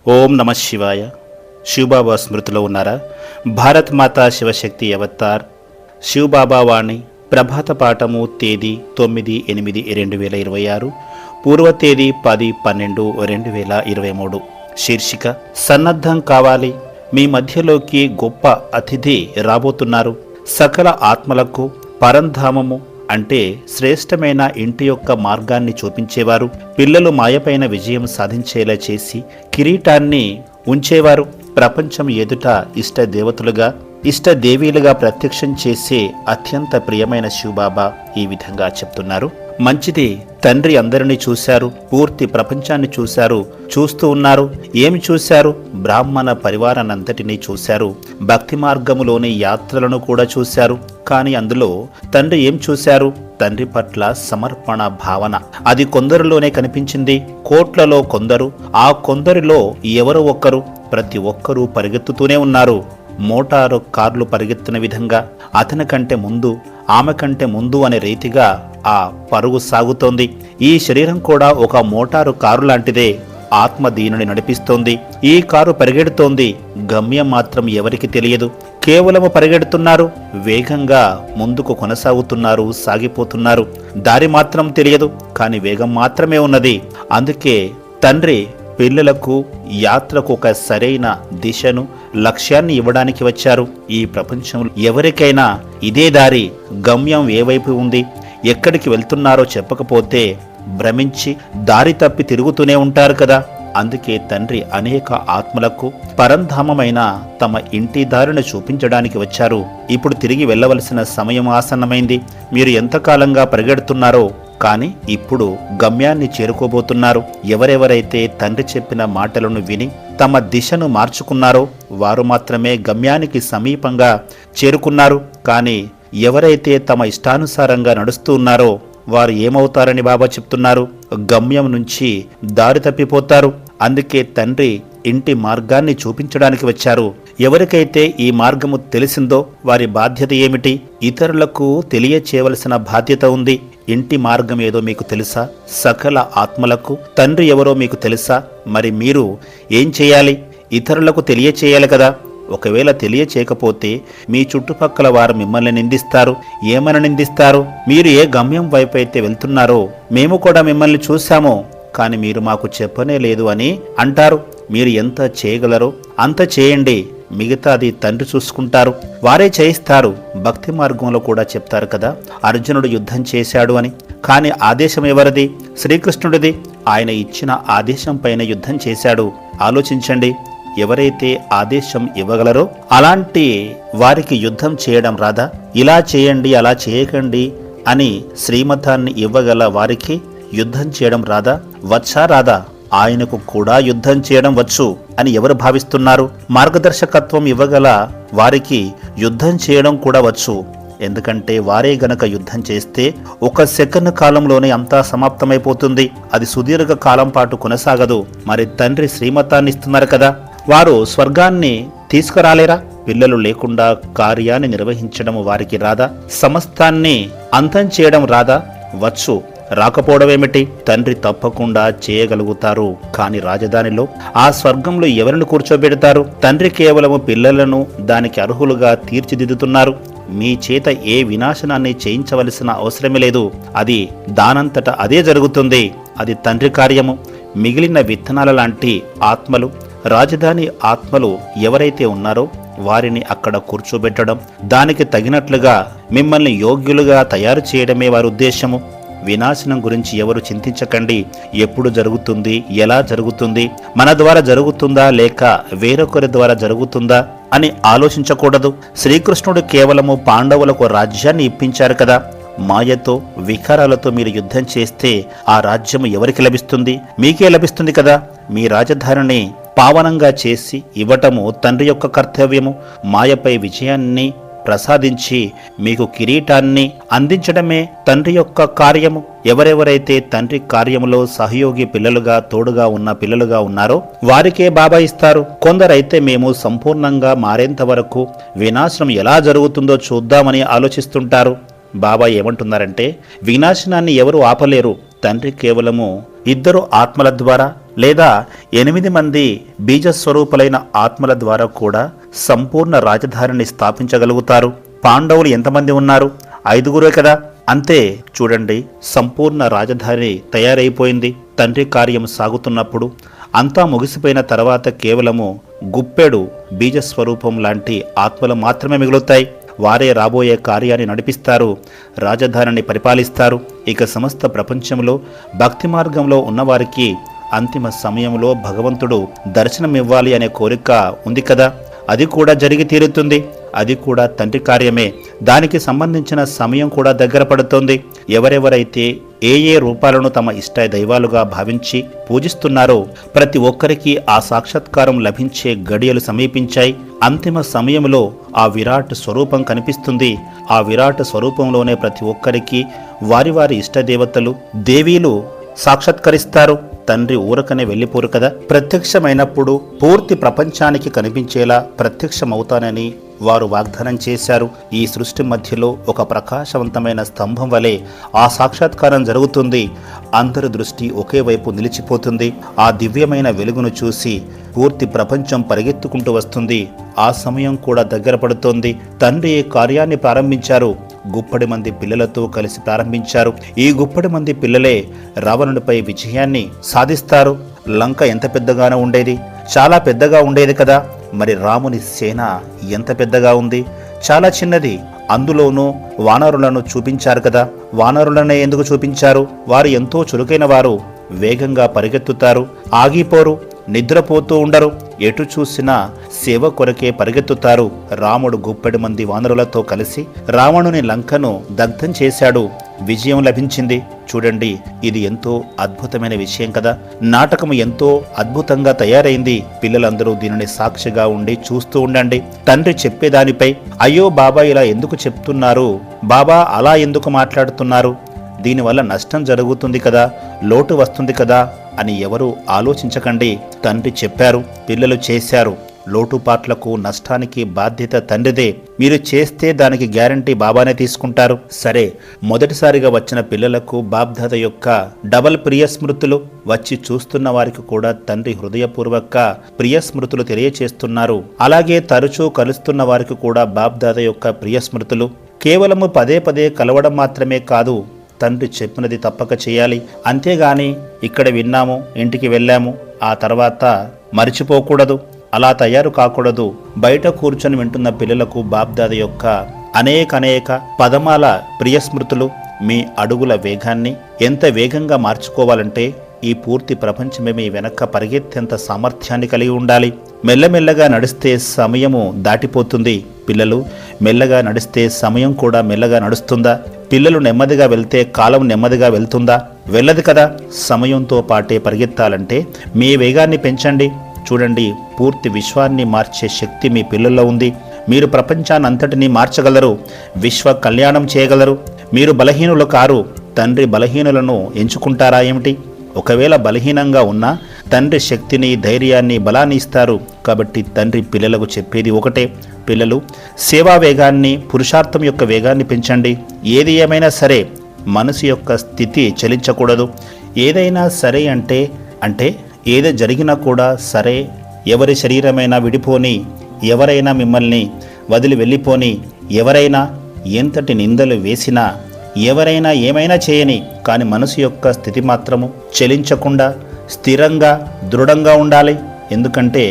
ఓం నమ శివాయ. శివబాబా స్మృతిలో ఉన్నారా? భారత్ మాతా శివశక్తి అవతార్ శివబాబా వాణి ప్రభాత పాఠము తేదీ 9/8/2026, పూర్వ తేదీ 10/12/2023. శీర్షిక సన్నద్ధం కావాలి. మీ మధ్యలోకి గొప్ప అతిథి రాబోతున్నారు. సకల ఆత్మలకు పరంధామము అంటే శ్రేష్టమైన ఇంటి యొక్క మార్గాన్ని చూపించేవారు. పిల్లలు మాయపైన విజయం సాధించేలా చేసి కిరీటాన్ని ఉంచేవారు. ప్రపంచం ఎదుట ఇష్ట దేవతలుగా ఇష్ట దేవీలుగా ప్రత్యక్షం చేసే అత్యంత ప్రియమైన శివబాబా ఈ విధంగా చెప్తున్నారు. మంచిది, తండ్రి అందరినీ చూశారు, పూర్తి ప్రపంచాన్ని చూశారు, చూస్తూ ఉన్నారు. ఏమి చూశారు? బ్రాహ్మణ పరివారానంతటినీ చూశారు. భక్తి మార్గములోని యాత్రలను కూడా చూశారు. కానీ అందులో తండ్రి ఏం చూశారు? తండ్రి పట్ల సమర్పణ భావన. అది కొందరిలోనే కనిపించింది. కోట్లలో కొందరు, ఆ కొందరిలో ఎవరో ఒక్కరు. ప్రతి ఒక్కరూ పరిగెత్తుతూనే ఉన్నారు. మోటారు కార్లు పరిగెత్తిన విధంగా అతని కంటే ముందు, ఆమె కంటే ముందు అనే రీతిగా ఆ పరుగు సాగుతోంది. ఈ శరీరం కూడా ఒక మోటారు కారు లాంటిదే. ఆత్మ దీనిని నడిపిస్తోంది. ఈ కారు పరిగెడుతోంది. గమ్యం మాత్రం ఎవరికి తెలియదు. కేవలము పరిగెడుతున్నారు, వేగంగా ముందుకు కొనసాగుతున్నారు, సాగిపోతున్నారు. దారి మాత్రం తెలియదు, కానీ వేగం మాత్రమే ఉన్నది. అందుకే తండ్రి పిల్లలకు యాత్రకు ఒక సరైన దిశను, లక్ష్యాన్ని ఇవ్వడానికి వచ్చారు. ఈ ప్రపంచంలో ఎవరికైనా ఇదే దారి. గమ్యం ఏ వైపు ఉంది, ఎక్కడికి వెళ్తున్నారో చెప్పకపోతే భ్రమించి దారి తప్పి తిరుగుతూనే ఉంటారు కదా. అందుకే తండ్రి అనేక ఆత్మలకు పరంధామమైన తమ ఇంటి దారిని చూపించడానికి వచ్చారు. ఇప్పుడు తిరిగి వెళ్ళవలసిన సమయం ఆసన్నమైంది. మీరు ఎంతకాలంగా పరిగెడుతున్నారో కానీ ఇప్పుడు గమ్యాన్ని చేరుకోబోతున్నారు. ఎవరెవరైతే తండ్రి చెప్పిన మాటలను విని తమ దిశను మార్చుకున్నారో వారు మాత్రమే గమ్యానికి సమీపంగా చేరుకున్నారు. కానీ ఎవరైతే తమ ఇష్టానుసారంగా నడుస్తూ ఉన్నారో వారు ఏమవుతారని బాబా చెప్తున్నారు? గమ్యం నుంచి దారి తప్పిపోతారు. అందుకే తండ్రి ఇంటి మార్గాన్ని చూపించడానికి వచ్చారు. ఎవరికైతే ఈ మార్గము తెలిసిందో వారి బాధ్యత ఏమిటి? ఇతరులకు తెలియచేయవలసిన బాధ్యత ఉంది. ఇంటి మార్గం ఏదో మీకు తెలుసా? సకల ఆత్మలకు తండ్రి ఎవరో మీకు తెలుసా? మరి మీరు ఏం చేయాలి? ఇతరులకు తెలియచేయాలి కదా. ఒకవేళ తెలియచేయకపోతే మీ చుట్టుపక్కల వారు మిమ్మల్ని నిందిస్తారు. ఏమని నిందిస్తారు? మీరు ఏ గమ్యం వైపు అయితే వెళ్తున్నారో మేము కూడా మిమ్మల్ని చూశాము, కానీ మీరు మాకు చెప్పనే లేదు అని అంటారు. మీరు ఎంత చేయగలరో అంత చేయండి, మిగతాది తండ్రి చూసుకుంటారు, వారే చేయిస్తారు. భక్తి మార్గంలో కూడా చెప్తారు కదా, అర్జునుడు యుద్ధం చేశాడు అని. కానీ ఆదేశం ఎవరిది? శ్రీకృష్ణుడిది. ఆయన ఇచ్చిన ఆదేశం పైన యుద్ధం చేశాడు. ఆలోచించండి, ఎవరైతే ఆదేశం ఇవ్వగలరో అలాంటి వారికి యుద్ధం చేయడం రాదా? ఇలా చేయండి, అలా చేయకండి అని శ్రీమతాన్ని ఇవ్వగల వారికి యుద్ధం చేయడం రాదా? వచ్చా రాదా? ఆయనకు కూడా యుద్ధం చేయడం వచ్చు అని ఎవరు భావిస్తున్నారు? మార్గదర్శకత్వం ఇవ్వగల వారికి యుద్ధం చేయడం కూడా వచ్చు. ఎందుకంటే వారే గనక యుద్ధం చేస్తే 1 సెకను కాలంలోనే అంతా సమాప్తమైపోతుంది. అది సుదీర్ఘ కాలం పాటు కొనసాగదు. మరి తండ్రి శ్రీమతాన్ని ఇస్తున్నారు కదా, వారు స్వర్గాన్ని తీసుకురాలేరా? పిల్లలు లేకుండా కార్యాన్ని నిర్వహించడం వారికి రాదా? సమస్తాన్ని అంతం చేయడం రాదా? వచ్చు. రాకపోవడమేమిటి? తండ్రి తప్పకుండా చేయగలుగుతారు. కానీ రాజధానిలో, ఆ స్వర్గంలో ఎవరిని కూర్చోబెడతారు? తండ్రి కేవలము పిల్లలను దానికి అర్హులుగా తీర్చిదిద్దుతున్నారు. మీ చేత ఏ వినాశనాన్ని చేయించవలసిన అవసరమే లేదు. అది దానంతట అదే జరుగుతుంది. అది తండ్రి కార్యము. మిగిలిన విత్తనాల లాంటి ఆత్మలు, రాజధాని ఆత్మలు ఎవరైతే ఉన్నారో వారిని అక్కడ కూర్చోబెట్టడం, దానికి తగినట్లుగా మిమ్మల్ని యోగ్యులుగా తయారు చేయడమే వారి ఉద్దేశము. వినాశనం గురించి ఎవరు చింతించకండి. ఎప్పుడు జరుగుతుంది, ఎలా జరుగుతుంది, మన ద్వారా జరుగుతుందా లేక వేరొకరి ద్వారా జరుగుతుందా అని ఆలోచించకూడదు. శ్రీకృష్ణుడు కేవలము పాండవులకు రాజ్యాన్ని ఇప్పించారు కదా. మాయతో, వికారాలతో మీరు యుద్ధం చేస్తే ఆ రాజ్యం ఎవరికి లభిస్తుంది? మీకే లభిస్తుంది కదా. మీ రాజధానిని పావనంగా చేసి ఇవ్వటము తండ్రి యొక్క కర్తవ్యము. మాయపై విజయాన్ని ప్రసాదించి మీకు కిరీటాన్ని అందించడమే తండ్రి యొక్క కార్యము. ఎవరెవరైతే తండ్రి కార్యములో సహయోగి పిల్లలుగా, తోడుగా ఉన్న పిల్లలుగా ఉన్నారో వారికే బాబా ఇస్తారు. కొందరైతే మేము సంపూర్ణంగా మారేంత వరకు వినాశనం ఎలా జరుగుతుందో చూద్దామని ఆలోచిస్తుంటారు. బాబా ఏమంటున్నారంటే, వినాశనాన్ని ఎవరు ఆపలేరు. తండ్రి కేవలము 2 ఆత్మల ద్వారా లేదా 8 మంది బీజస్వరూపులైన ఆత్మల ద్వారా కూడా సంపూర్ణ రాజధానిని స్థాపించగలుగుతారు. పాండవులు ఎంతమంది ఉన్నారు? 5గురే కదా. అంతే. చూడండి, సంపూర్ణ రాజధాని తయారైపోయింది. తండ్రి కార్యం సాగుతున్నప్పుడు అంతా ముగిసిపోయిన తర్వాత కేవలము గుప్పెడు బీజస్వరూపం లాంటి ఆత్మలు మాత్రమే మిగులుతాయి. వారే రాబోయే కార్యాన్ని నడిపిస్తారు, రాజధానిని పరిపాలిస్తారు. ఇక సమస్త ప్రపంచంలో భక్తి మార్గంలో ఉన్నవారికి అంతిమ సమయంలో భగవంతుడు దర్శనమివ్వాలి అనే కోరిక ఉంది కదా, అది కూడా జరిగి తీరుతుంది. అది కూడా తండ్రి కార్యమే. దానికి సంబంధించిన సమయం కూడా దగ్గర పడుతోంది. ఎవరెవరైతే ఏ ఏ రూపాలను తమ ఇష్ట దైవాలుగా భావించి పూజిస్తున్నారో ప్రతి ఒక్కరికి ఆ సాక్షాత్కారం లభించే గడియలు సమీపించాయి. అంతిమ సమయంలో ఆ విరాట్ స్వరూపం కనిపిస్తుంది. ఆ విరాట్ స్వరూపంలోనే ప్రతి ఒక్కరికి వారి వారి ఇష్టదేవతలు, దేవీలు సాక్షాత్కరిస్తారు. తండ్రి ఊరకనే వెళ్ళిపోరు కదా. ప్రత్యక్షమైనప్పుడు పూర్తి ప్రపంచానికి కనిపించేలా ప్రత్యక్షమవుతానని వారు వాగ్దానం చేశారు. ఈ సృష్టి మధ్యలో ఒక ప్రకాశవంతమైన స్తంభం వలె ఆ సాక్షాత్కారం జరుగుతుంది. అందరి దృష్టి ఒకే వైపు నిలిచిపోతుంది. ఆ దివ్యమైన వెలుగును చూసి పూర్తి ప్రపంచం పరిగెత్తుకుంటూ వస్తుంది. ఆ సమయం కూడా దగ్గర పడుతోంది. తండ్రి ఈ కార్యాన్ని ప్రారంభించారు. గుప్పడి మంది పిల్లలతో కలిసి ప్రారంభించారు. ఈ గుప్పడి మంది పిల్లలే రావణుడిపై విజయాన్ని సాధిస్తారు. లంక ఎంత పెద్దగానో ఉండేది, చాలా పెద్దగా ఉండేది కదా. మరి రాముని సేన ఎంత పెద్దగా ఉంది? చాలా చిన్నది. అందులోనూ వానరులను చూపించారు కదా. వానరులనే ఎందుకు చూపించారు? వారు ఎంతో చురుకైన వారు. వేగంగా పరిగెత్తుతారు, ఆగిపోరు, నిద్రపోతూ ఉండరు. ఎటు చూసినా సేవ కొరకే పరిగెత్తుతారు. రాముడు గుప్పెడు మంది వానరులతో కలిసి రావణుని లంకను దగ్ధం చేశాడు. విజయం లభించింది. చూడండి, ఇది ఎంతో అద్భుతమైన విషయం కదా. నాటకం ఎంతో అద్భుతంగా తయారైంది. పిల్లలందరూ దీనిని సాక్షిగా ఉండి చూస్తూ ఉండండి. తండ్రి చెప్పేదానిపై అయ్యో బాబా ఇలా ఎందుకు చెప్తున్నారు, బాబా అలా ఎందుకు మాట్లాడుతున్నారు, దీనివల్ల నష్టం జరుగుతుంది కదా, లోటు వస్తుంది కదా అని ఎవరూ ఆలోచించకండి. తండ్రి చెప్పారు, పిల్లలు చేశారు. లోటుపాట్లకు నష్టానికి బాధ్యత తండ్రిదే. మీరు చేస్తే దానికి గ్యారంటీ బాబానే తీసుకుంటారు. సరే, మొదటిసారిగా వచ్చిన పిల్లలకు బాబ్దాద యొక్క డబల్ ప్రియ స్మృతులు, వచ్చి చూస్తున్న వారికి కూడా తండ్రి హృదయపూర్వక ప్రియ స్మృతులు తెలియచేస్తున్నారు. అలాగే తరచూ కలుస్తున్న వారికి కూడా బాబ్దాద యొక్క ప్రియ స్మృతులు. కేవలము పదే పదే కలవడం మాత్రమే కాదు, తండ్రి చెప్పినది తప్పక చేయాలి. అంతేగాని ఇక్కడ విన్నాము, ఇంటికి వెళ్ళాము, ఆ తర్వాత మరిచిపోకూడదు, అలా తయారు కాకూడదు. బయట కూర్చొని వింటున్న పిల్లలకు బాబ్దాద యొక్క అనేక పదమాల ప్రియస్మృతులు మీ అడుగుల వేగాన్ని ఎంత వేగంగా మార్చుకోవాలంటే ఈ పూర్తి ప్రపంచమే మీ వెనక పరిగెత్తేంత సామర్థ్యాన్ని కలిగి ఉండాలి. మెల్లమెల్లగా నడిస్తే సమయము దాటిపోతుంది. పిల్లలు మెల్లగా నడిస్తే సమయం కూడా మెల్లగా నడుస్తుందా? పిల్లలు నెమ్మదిగా వెళ్తే కాలం నెమ్మదిగా వెళ్తుందా? వెళ్ళదు కదా. సమయంతో పాటే పరిగెత్తాలంటే మీ వేగాన్ని పెంచండి. చూడండి, పూర్తి విశ్వాన్ని మార్చే శక్తి మీ పిల్లల్లో ఉంది. మీరు ప్రపంచాన్నంతటినీ మార్చగలరు, విశ్వ కళ్యాణం చేయగలరు. మీరు బలహీనులు కారు. తండ్రి బలహీనులను ఎంచుకుంటారా ఏమిటి? ఒకవేళ బలహీనంగా ఉన్నా తండ్రి శక్తిని, ధైర్యాన్ని, బలాన్ని ఇస్తారు. కాబట్టి తండ్రి పిల్లలకు చెప్పేది ఒకటే, పిల్లలు సేవా వేగాన్ని, పురుషార్థం యొక్క వేగాన్ని పెంచండి. ఏది ఏమైనా సరే మనసు యొక్క స్థితి చలించకూడదు. ఏదైనా సరే అంటే ఏది జరిగినా కూడా సరే. ఎవరి శరీరమైనా విడిపోని, ఎవరైనా మిమ్మల్ని వదిలి వెళ్ళిపోని, ఎవరైనా ఎంతటి నిందలు వేసినా, ఎవరైనా ఏమైనా చేయని, కానీ మనసు యొక్క స్థితి మాత్రము చలించకుండా స్థిరంగా దృఢంగా ఉండాలి. ఎందుకంటే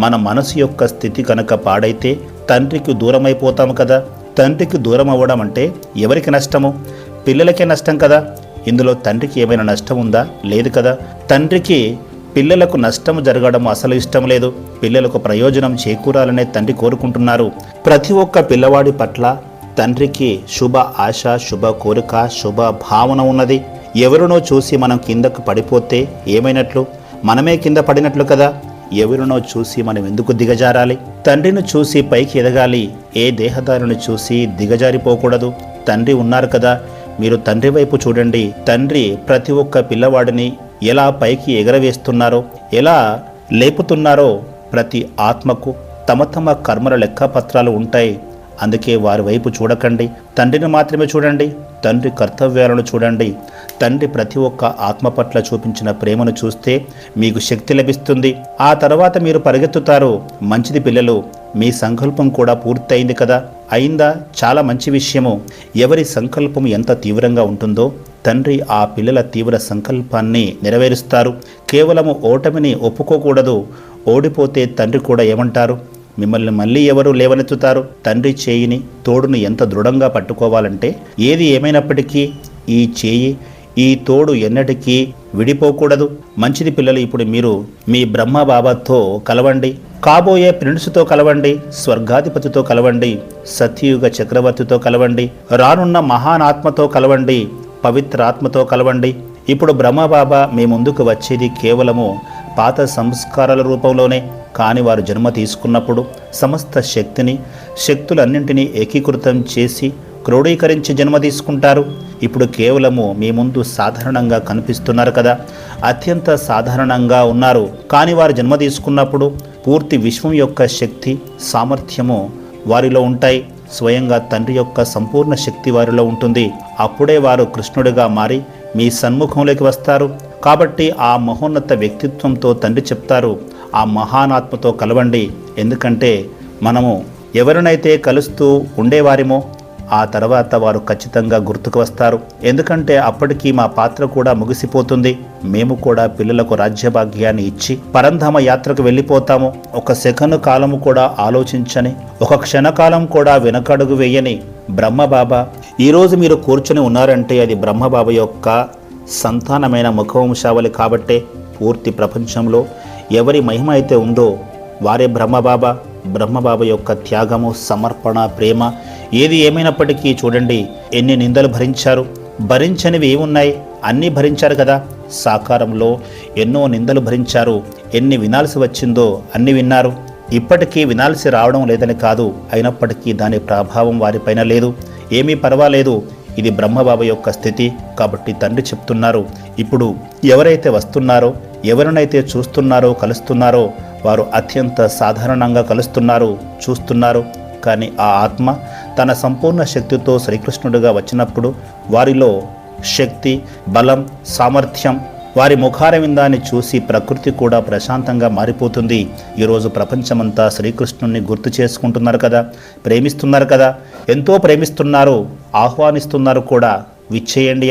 మన మనసు యొక్క స్థితి కనుక పాడైతే తండ్రికి దూరమైపోతాము కదా. తండ్రికి దూరం అవ్వడం అంటే ఎవరికి నష్టము? పిల్లలకే నష్టం కదా. ఇందులో తండ్రికి ఏమైనా నష్టం ఉందా? లేదు కదా. తండ్రికి పిల్లలకు నష్టం జరగడం అసలు ఇష్టం లేదు. పిల్లలకు ప్రయోజనం చేకూరాలనే తండ్రి కోరుకుంటున్నారు. ప్రతి ఒక్క పిల్లవాడి పట్ల తండ్రికి శుభ ఆశ, శుభ కోరిక, శుభ భావన ఉన్నది. ఎవరినో చూసి మనం కిందకు పడిపోతే ఏమైనట్లు? మనమే కింద పడినట్లు కదా. ఎవరినో చూసి మనం ఎందుకు దిగజారాలి? తండ్రిని చూసి పైకి ఎదగాలి. ఏ దేహదారుని చూసి దిగజారిపోకూడదు. తండ్రి ఉన్నారు కదా, మీరు తండ్రి వైపు చూడండి. తండ్రి ప్రతి ఒక్క పిల్లవాడిని ఎలా పైకి ఎగరవేస్తున్నారో, ఎలా లేపుతున్నారో. ప్రతి ఆత్మకు తమ తమ కర్మల లెక్కపత్రాలు ఉంటాయి. అందుకే వారి వైపు చూడకండి, తండ్రిని మాత్రమే చూడండి. తండ్రి కర్తవ్యాలను చూడండి. తండ్రి ప్రతి ఒక్క ఆత్మ పట్ల చూపించిన ప్రేమను చూస్తే మీకు శక్తి లభిస్తుంది. ఆ తర్వాత మీరు పరిగెత్తుతారు. మంచిది పిల్లలు, మీ సంకల్పం కూడా పూర్తయింది కదా. అయిందా? చాలా మంచి విషయము. ఎవరి సంకల్పం ఎంత తీవ్రంగా ఉంటుందో తండ్రి ఆ పిల్లల తీవ్ర సంకల్పాన్ని నెరవేరుస్తారు. కేవలము ఓటమిని ఒప్పుకోకూడదు. ఓడిపోతే తండ్రి కూడా ఏమంటారు? మిమ్మల్ని మళ్ళీ ఎవరు లేవనెత్తుతారు? తండ్రి చేయిని, తోడుని ఎంత దృఢంగా పట్టుకోవాలంటే ఏది ఏమైనప్పటికీ ఈ చేయి, ఈ తోడు ఎన్నటికీ విడిపోకూడదు. మంచిది పిల్లలు, ఇప్పుడు మీరు మీ బ్రహ్మ బాబాతో కలవండి, కాబోయే ప్రిన్స్తో కలవండి, స్వర్గాధిపతితో కలవండి, సత్యయుగ చక్రవర్తితో కలవండి, రానున్న మహానాత్మతో కలవండి, పవిత్రాత్మతో కలవండి. ఇప్పుడు బ్రహ్మబాబా మీ ముందుకు వచ్చేది కేవలము పాత సంస్కారాల రూపంలోనే. కానీ వారు జన్మ తీసుకున్నప్పుడు సమస్త శక్తులన్నింటినీ ఏకీకృతం చేసి క్రోడీకరించి జన్మ తీసుకుంటారు. ఇప్పుడు కేవలము మీ ముందు సాధారణంగా కనిపిస్తున్నారు కదా, అత్యంత సాధారణంగా ఉన్నారు. కానీ వారు జన్మ తీసుకున్నప్పుడు పూర్తి విశ్వం యొక్క శక్తి, సామర్థ్యము వారిలో ఉంటాయి. స్వయంగా తండ్రి యొక్క సంపూర్ణ శక్తి వారిలో ఉంటుంది. అప్పుడే వారు కృష్ణుడిగా మారి మీ సన్ముఖంలోకి వస్తారు. కాబట్టి ఆ మహోన్నత వ్యక్తిత్వంతో తండ్రి చెప్తారు, ఆ మహానాత్మతో కలవండి. ఎందుకంటే మనము ఎవరినైతే కలుస్తూ ఉండేవారిమో ఆ తర్వాత వారు ఖచ్చితంగా గుర్తుకు వస్తారు. ఎందుకంటే అప్పటికి మా పాత్ర కూడా ముగిసిపోతుంది. మేము కూడా పిల్లలకు రాజ్యభాగ్యాన్ని ఇచ్చి పరంధామ యాత్రకు వెళ్ళిపోతాము. ఒక సెకను కాలము కూడా ఆలోచించని, ఒక క్షణకాలం కూడా వెనకడుగు వేయని బ్రహ్మబాబా ఈరోజు మీరు కూర్చొని ఉన్నారంటే అది బ్రహ్మబాబా యొక్క సంతానమైన ముఖవంశావళి కాబట్టే. పూర్తి ప్రపంచంలో ఎవరి మహిమ అయితే ఉందో వారే బ్రహ్మబాబా. బ్రహ్మబాబా యొక్క త్యాగము, సమర్పణ, ప్రేమ ఏది ఏమైనప్పటికీ చూడండి, ఎన్ని నిందలు భరించారు. భరించనివి ఏమున్నాయి? అన్నీ భరించారు కదా. సాకారంలో ఎన్నో నిందలు భరించారు. ఎన్ని వినాల్సి వచ్చిందో అన్ని విన్నారు. ఇప్పటికీ వినాల్సి రావడం లేదని కాదు, అయినప్పటికీ దాని ప్రభావం వారిపైన లేదు. ఏమీ పర్వాలేదు, ఇది బ్రహ్మబాబా యొక్క స్థితి. కాబట్టి తండ్రి చెప్తున్నారు, ఇప్పుడు ఎవరైతే వస్తున్నారో, ఎవరినైతే చూస్తున్నారో, కలుస్తున్నారో వారు అత్యంత సాధారణంగా కలుస్తున్నారు, చూస్తున్నారు. కానీ ఆ ఆత్మ తన సంపూర్ణ శక్తితో శ్రీకృష్ణుడిగా వచ్చినప్పుడు వారిలో శక్తి, బలం, సామర్థ్యం, వారి ముఖారవిందాన్ని చూసి ప్రకృతి కూడా ప్రశాంతంగా మారిపోతుంది. ఈరోజు ప్రపంచమంతా శ్రీకృష్ణుని గుర్తు చేసుకుంటున్నారు కదా, ప్రేమిస్తున్నారు కదా, ఎంతో ప్రేమిస్తున్నారు, ఆహ్వానిస్తున్నారు కూడా. విచ్చేయండి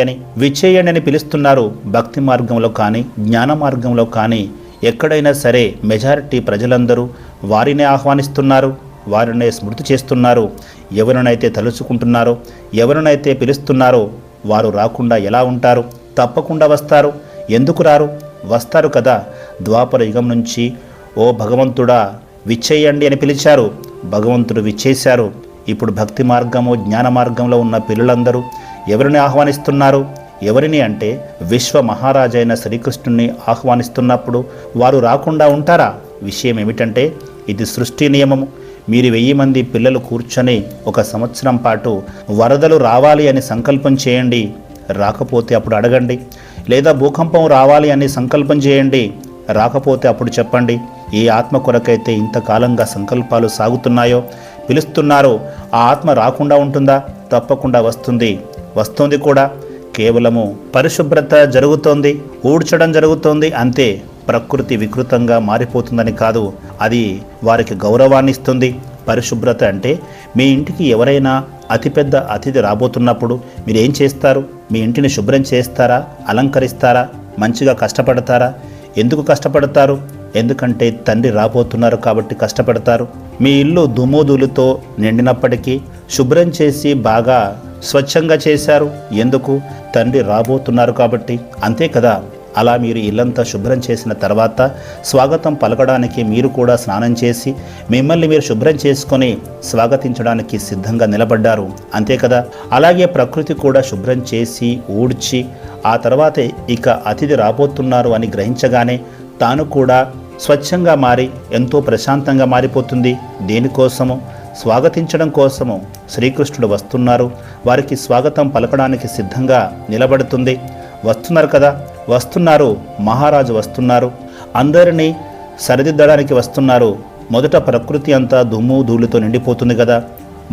అని పిలుస్తున్నారు. భక్తి మార్గంలో కానీ, జ్ఞాన మార్గంలో కానీ ఎక్కడైనా సరే మెజారిటీ ప్రజలందరూ వారినే ఆహ్వానిస్తున్నారు, వారినే స్మృతి చేస్తున్నారు. ఎవరినైతే తలుచుకుంటున్నారో, ఎవరినైతే పిలుస్తున్నారో వారు రాకుండా ఎలా ఉంటారు? తప్పకుండా వస్తారు. ఎందుకు రారు? వస్తారు కదా. ద్వాపర యుగం నుంచి ఓ భగవంతుడా విచ్చేయండి అని పిలిచారు, భగవంతుడు విచ్చేశారు. ఇప్పుడు భక్తి మార్గము, జ్ఞాన మార్గంలో ఉన్న పిల్లలందరూ ఎవరిని ఆహ్వానిస్తున్నారు? ఎవరిని అంటే విశ్వ మహారాజైన శ్రీకృష్ణుని ఆహ్వానిస్తున్నప్పుడు వారు రాకుండా ఉంటారా? విషయం ఏమిటంటే ఇది సృష్టి నియమము. మీరు 1000 మంది పిల్లలు కూర్చొని 1 సంవత్సరం పాటు వరదలు రావాలి అని సంకల్పం చేయండి, రాకపోతే అప్పుడు అడగండి. లేదా భూకంపం రావాలి అని సంకల్పం చేయండి, రాకపోతే అప్పుడు చెప్పండి. ఏ ఆత్మ కొరకైతే ఇంతకాలంగా సంకల్పాలు సాగుతున్నాయో, పిలుస్తున్నారో ఆ ఆత్మ రాకుండా ఉంటుందా? తప్పకుండా వస్తుంది కూడా. కేవలము పరిశుభ్రత జరుగుతోంది, ఊడ్చడం జరుగుతోంది అంతే. ప్రకృతి వికృతంగా మారిపోతుందని కాదు, అది వారికి గౌరవాన్ని ఇస్తుంది. పరిశుభ్రత అంటే మీ ఇంటికి ఎవరైనా అతిపెద్ద అతిథి రాబోతున్నప్పుడు మీరు ఏం చేస్తారు? మీ ఇంటిని శుభ్రం చేస్తారా? అలంకరిస్తారా? మంచిగా కష్టపడతారా? ఎందుకు కష్టపడతారు? ఎందుకంటే తండ్రి రాబోతున్నారు కాబట్టి కష్టపడతారు. మీ ఇల్లు దుమ్ముధూళితో నిండినప్పటికీ శుభ్రం చేసి బాగా స్వచ్ఛంగా చేశారు. ఎందుకు? తండ్రి రాబోతున్నారు కాబట్టి. అంతే కదా. అలా మీరు ఇల్లంతా శుభ్రం చేసిన తర్వాత స్వాగతం పలకడానికి మీరు కూడా స్నానం చేసి మిమ్మల్ని మీరు శుభ్రం చేసుకొని స్వాగతించడానికి సిద్ధంగా నిలబడ్డారు. అంతే కదా. అలాగే ప్రకృతి కూడా శుభ్రం చేసి ఊడ్చి ఆ తర్వాత ఇక అతిథి రాబోతున్నారు అని గ్రహించగానే తాను కూడా స్వచ్ఛంగా మారి ఎంతో ప్రశాంతంగా మారిపోతుంది. దేనికోసము? స్వాగతించడం కోసము. శ్రీకృష్ణుడు వస్తున్నారు, వారికి స్వాగతం పలకడానికి సిద్ధంగా నిలబడుతుంది. వస్తున్నారు కదా, వస్తున్నారు. మహారాజు వస్తున్నారు, అందరినీ సరిదిద్దడానికి వస్తున్నారు. మొదట ప్రకృతి అంతా దుమ్ము ధూళితో నిండిపోతుంది కదా.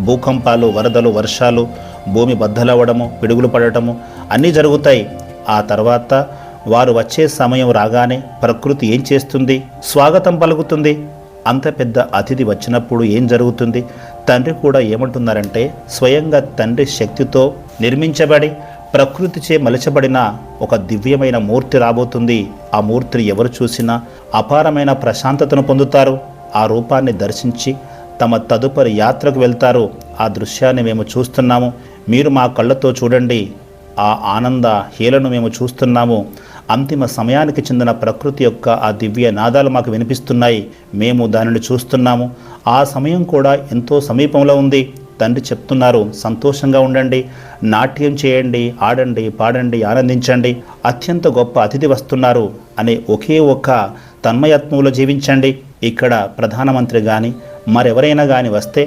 భూకంపాలు, వరదలు, వర్షాలు భూమి బద్దలవ్వడము, పిడుగులు పడటము అన్నీ జరుగుతాయి. ఆ తర్వాత వారు వచ్చే సమయం రాగానే ప్రకృతి ఏం చేస్తుంది? స్వాగతం పలుకుతుంది. అంత పెద్ద అతిథి వచ్చినప్పుడు ఏం జరుగుతుంది? తండ్రి కూడా ఏమంటున్నారంటే, స్వయంగా తండ్రి శక్తితో నిర్మించబడి ప్రకృతిచే మలచబడిన ఒక దివ్యమైన మూర్తి రాబోతుంది. ఆ మూర్తిని ఎవరు చూసినా అపారమైన ప్రశాంతతను పొందుతారు. ఆ రూపాన్ని దర్శించి తమ తదుపరి యాత్రకు వెళ్తారు. ఆ దృశ్యాన్ని మేము చూస్తున్నాము, మీరు మా కళ్ళతో చూడండి. ఆ ఆనంద హేళను మేము చూస్తున్నాము. అంతిమ సమయానికి చెందిన ప్రకృతి యొక్క ఆ దివ్య నాదాలు మాకు వినిపిస్తున్నాయి. మేము దానిని చూస్తున్నాము. ఆ సమయం కూడా ఎంతో సమీపంలో ఉంది. తండ్రి చెప్తున్నారు, సంతోషంగా ఉండండి, నాట్యం చేయండి, ఆడండి, పాడండి, ఆనందించండి. అత్యంత గొప్ప అతిథి వస్తున్నారు అనే ఒకే ఒక్క తన్మయత్వంలో జీవించండి. ఇక్కడ ప్రధానమంత్రి కానీ మరెవరైనా కానీ వస్తే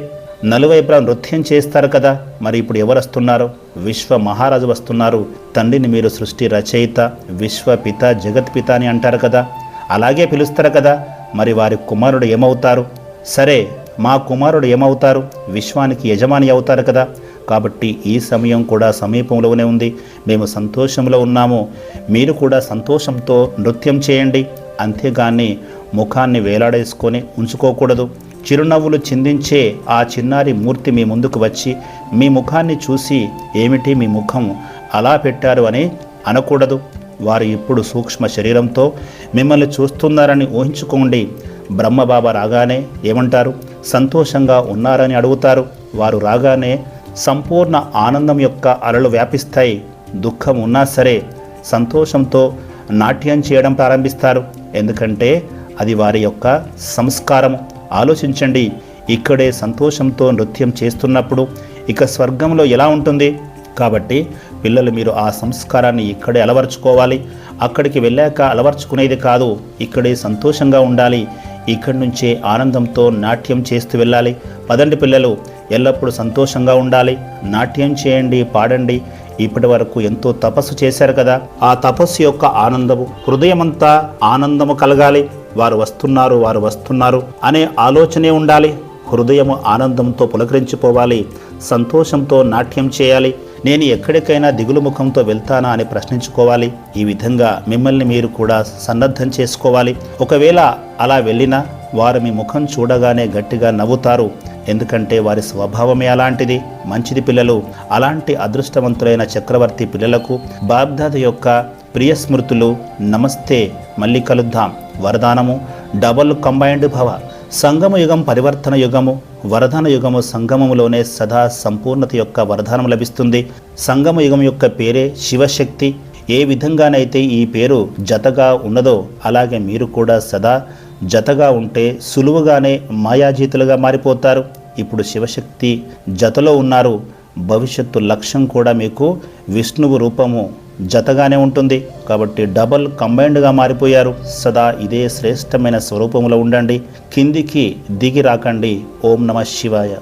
నలువైపులా నృత్యం చేస్తారు కదా. మరి ఇప్పుడు ఎవరు వస్తున్నారు? విశ్వ మహారాజు వస్తున్నారు. తండ్రిని మీరు సృష్టి రచయిత, విశ్వపిత, జగత్పిత అని అంటారు కదా, అలాగే పిలుస్తారు కదా. మరి వారి కుమారుడు ఏమవుతారు? సరే, మా కుమారుడు ఏమవుతారు? విశ్వానికి యజమాని అవుతారు కదా. కాబట్టి ఈ సమయం కూడా సమీపంలోనే ఉంది. మేము సంతోషంలో ఉన్నాము. మీరు కూడా సంతోషంతో నృత్యం చేయండి. అంతేగాని ముఖాన్ని వేలాడేసుకొని ఉంచుకోకూడదు. చిరునవ్వులు చిందించే ఆ చిన్నారి మూర్తి మీ ముందుకు వచ్చి మీ ముఖాన్ని చూసి, ఏమిటి మీ ముఖం అలా పెట్టారు అని అనకూడదు. వారు ఇప్పుడు సూక్ష్మ శరీరంతో మిమ్మల్ని చూస్తున్నారని ఊహించుకోండి. బ్రహ్మబాబా రాగానే ఏమంటారు? సంతోషంగా ఉన్నారని అడుగుతారు. వారు రాగానే సంపూర్ణ ఆనందం యొక్క అలలు వ్యాపిస్తాయి. దుఃఖం ఉన్నా సరే సంతోషంతో నాట్యం చేయడం ప్రారంభిస్తారు. ఎందుకంటే అది వారి యొక్క సంస్కారము. ఆలోచించండి, ఇక్కడే సంతోషంతో నృత్యం చేస్తున్నప్పుడు ఇక స్వర్గంలో ఎలా ఉంటుంది? కాబట్టి పిల్లలు, మీరు ఆ సంస్కారాన్ని ఇక్కడే అలవర్చుకోవాలి. అక్కడికి వెళ్ళాక అలవర్చుకునేది కాదు, ఇక్కడే సంతోషంగా ఉండాలి. ఇక్కడి నుంచే ఆనందంతో నాట్యం చేస్తూ వెళ్ళాలి. పదండి పిల్లలు, ఎల్లప్పుడూ సంతోషంగా ఉండాలి. నాట్యం చేయండి, పాడండి. ఇప్పటి వరకు ఎంతో తపస్సు చేశారు కదా, ఆ తపస్సు యొక్క ఆనందము హృదయమంతా ఆనందము కలగాలి. వారు వస్తున్నారు అనే ఆలోచనే ఉండాలి. హృదయము ఆనందంతో పులకరించిపోవాలి. సంతోషంతో నాట్యం చేయాలి. నేను ఎక్కడికైనా దిగులు ముఖంతో వెళ్తానా అని ప్రశ్నించుకోవాలి. ఈ విధంగా మిమ్మల్ని మీరు కూడా సన్నద్ధం చేసుకోవాలి. ఒకవేళ అలా వెళ్ళినా వారు మీ ముఖం చూడగానే గట్టిగా నవ్వుతారు. ఎందుకంటే వారి స్వభావమే అలాంటిది. మంచిది పిల్లలు. అలాంటి అదృష్టవంతులైన చక్రవర్తి పిల్లలకు బాబ్దాద యొక్క ప్రియ స్మృతులు. నమస్తే, మళ్ళీ కలుద్దాం. వరదానము: డబల్ కంబైన్డ్ భవ. సంగమ యుగం పరివర్తన యుగము, వరదాన యుగము సంగమములోనే సదా సంపూర్ణత యొక్క వరదానం లభిస్తుంది. సంగమ యుగం యొక్క పేరే శివశక్తి. ఏ విధంగానైతే ఈ పేరు జతగా ఉన్నదో అలాగే మీరు కూడా సదా జతగా ఉంటే సులువుగానే మాయాజీతులుగా మారిపోతారు. ఇప్పుడు శివశక్తి జతలో ఉన్నారు. భవిష్యత్తు లక్ష్యం కూడా మీకు విష్ణువు రూపము జతగానే ఉంటుంది. కాబట్టి డబల్ కంబైన్డ్గా మారిపోయారు. సదా ఇదే శ్రేష్టమైన స్వరూపంలో ఉండండి. కిందికి దిగి రాకండి. ఓం నమః శివాయ.